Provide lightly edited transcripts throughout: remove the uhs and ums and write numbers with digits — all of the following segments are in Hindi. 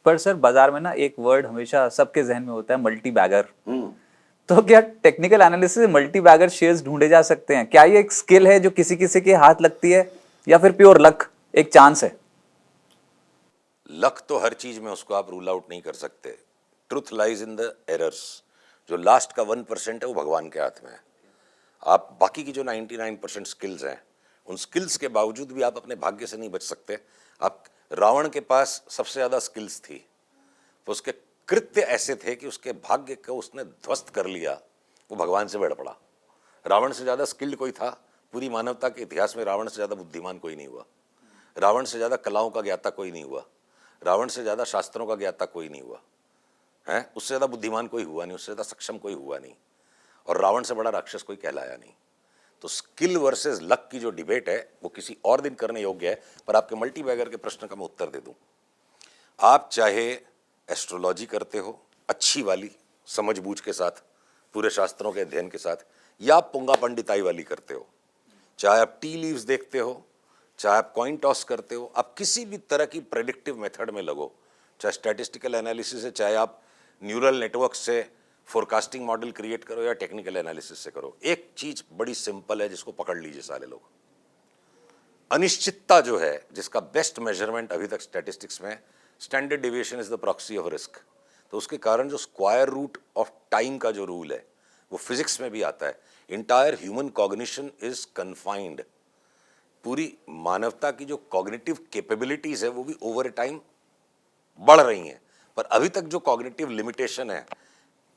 पर सर बाजार में ना एक वर्ड हमेशा सबके जहन में होता है, मल्टी बैगर। तो क्या टेक्निकल एनालिसिस से मल्टी बैगर शेयर्स ढूंढे जा सकते हैं? क्या ये एक स्किल है जो किसी किसी के हाथ लगती है, या फिर प्योर लक, एक चांस है? लक तो हर चीज में, उसको आप रूल आउट नहीं कर सकते। Truth lies in the errors. जो लास्ट का 1% है वो भगवान के हाथ में है। आप बाकी की जो 99% स्किल्स हैं, उन स्किल्स के बावजूद भी आप अपने भाग्य से नहीं बच सकते। आप रावण के पास सबसे ज्यादा स्किल्स थी, तो उसके कृत्य ऐसे थे कि उसके भाग्य को उसने ध्वस्त कर लिया, वो भगवान से बढ़ पड़ा। रावण से ज्यादा स्किल्ड कोई था? पूरी मानवता के इतिहास में रावण से ज्यादा बुद्धिमान कोई नहीं हुआ, रावण से ज्यादा कलाओं का ज्ञाता कोई नहीं हुआ, रावण से ज्यादा शास्त्रों का ज्ञाता कोई नहीं हुआ है, उससे ज्यादा बुद्धिमान कोई हुआ नहीं, उससे ज्यादा सक्षम कोई हुआ नहीं, और रावण से बड़ा राक्षस कोई कहलाया नहीं। तो स्किल वर्सेस लक की जो डिबेट है वो किसी और दिन करने योग्य है। पर आपके मल्टी बैगर के प्रश्न का मैं उत्तर दे दूं। आप चाहे एस्ट्रोलॉजी करते हो अच्छी वाली समझबूझ के साथ, पूरे शास्त्रों के अध्ययन के साथ, या आप पुंगा पंडिताई वाली करते हो, चाहे आप टी लीव्स देखते हो, चाहे आप कॉइन टॉस करते हो, आप किसी भी तरह की प्रेडिक्टिव मेथड में लगो, चाहे स्टैटिस्टिकल एनालिसिस है, चाहे आप न्यूरल नेटवर्क से फोरकास्टिंग मॉडल क्रिएट करो या टेक्निकल एनालिसिस से करो, एक चीज बड़ी सिंपल है जिसको पकड़ लीजिए सारे लोग। अनिश्चितता जो है, जिसका बेस्ट मेजरमेंट अभी तक स्टैटिस्टिक्स में, standard deviation is the proxy of risk. तो उसके कारण जो स्क्वायर रूट ऑफ टाइम का जो रूल है वो फिजिक्स में भी आता है। Entire human cognition is confined. पूरी मानवता की जो कॉग्निटिव कैपेबिलिटीज है वो भी ओवर टाइम बढ़ रही हैं, पर अभी तक जो कॉग्निटिव लिमिटेशन है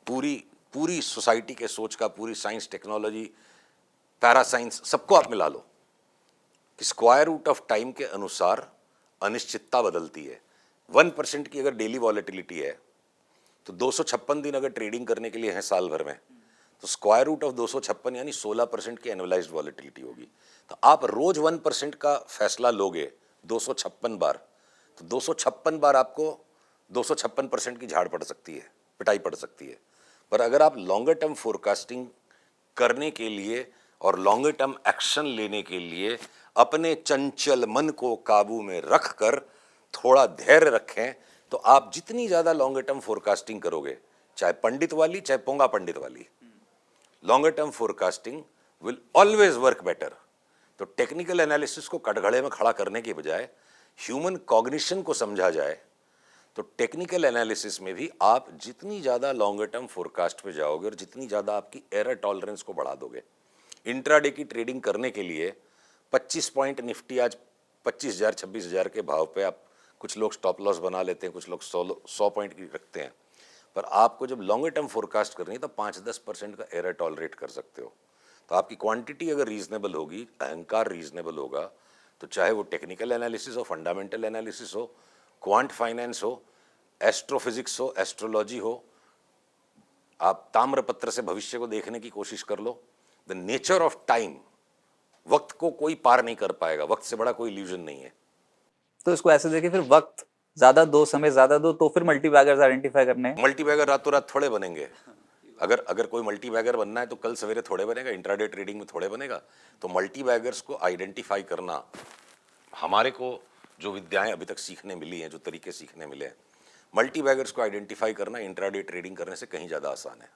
पूरी सोसाइटी के सोच का, पूरी साइंस टेक्नोलॉजी पैरा साइंस सबको आप मिला लो कि स्क्वायर रूट ऑफ टाइम के अनुसार अनिश्चितता बदलती है। 1% की अगर डेली वॉलेटिलिटी है तो 256 दिन अगर ट्रेडिंग करने के लिए है साल भर में, तो स्क्वायर रूट ऑफ 256 यानी 16% की एनुअलाइज्ड वॉलेटिलिटी होगी। तो आप रोज 1% का फैसला लोगे 256 बार, तो 256 बार आपको 256% की झाड़ पड़ सकती है, पिटाई पड़ सकती है। पर अगर आप लॉन्गर टर्म फोरकास्टिंग करने के लिए और लॉन्गर टर्म एक्शन लेने के लिए अपने चंचल मन को काबू में रखकर थोड़ा धैर्य रखें, तो आप जितनी ज्यादा लॉन्गर टर्म फोरकास्टिंग करोगे, चाहे पंडित वाली चाहे पोंगा पंडित वाली, longer term forecasting will always work better. तो टेक्निकल एनालिसिस को कटघरे में खड़ा करने के बजाय ह्यूमन कॉग्निशन को समझा जाए, तो टेक्निकल एनालिसिस में भी आप जितनी ज्यादा लॉन्गर टर्म फोरकास्ट पे जाओगे और जितनी ज्यादा आपकी एरर टॉलरेंस को बढ़ा दोगे। इंट्राडे की ट्रेडिंग करने के लिए 25 पॉइंट निफ्टी आज 25,000 26,000 के भाव पे, आप कुछ लोग स्टॉप लॉस बना लेते हैं, कुछ लोग 100 पॉइंट की रखते हैं, पर आपको जब लॉन्गर टर्म फोरकास्ट करनी है तो 5-10% का एरर टॉलरेट कर सकते हो। तो आपकी क्वांटिटी अगर रीजनेबल होगी, अहंकार रीजनेबल होगा, तो चाहे वो टेक्निकल एनालिसिस हो, फंडामेंटल एनालिसिस हो, क्वांट फाइनेंस हो, एस्ट्रोफिजिक्स हो, एस्ट्रोलॉजी हो, आप ताम्रपत्र से भविष्य को देखने की कोशिश कर लो। द नेचर ऑफ टाइम, वक्त को कोई पार नहीं कर पाएगा, वक्त से बड़ा कोई इल्यूजन नहीं है। तो इसको ऐसे देखिए, फिर वक्त ज्यादा दो, समय ज्यादा दो, तो फिर मल्टी बैगर्स आइडेंटिफाई करने हैं। मल्टी बैगर रातों रात थोड़े बनेंगे। अगर कोई मल्टी बैगर बनना है तो कल सवेरे थोड़े बनेगा, इंट्राडे ट्रेडिंग में थोड़े बनेगा। तो मल्टी बैगर्स को आइडेंटिफाई करना, हमारे को जो विद्याएं अभी तक सीखने मिली हैं, जो तरीके सीखने मिले हैं, मल्टी बैगर्स को आइडेंटिफाई करना इंट्राडे ट्रेडिंग करने से कहीं ज्यादा आसान है।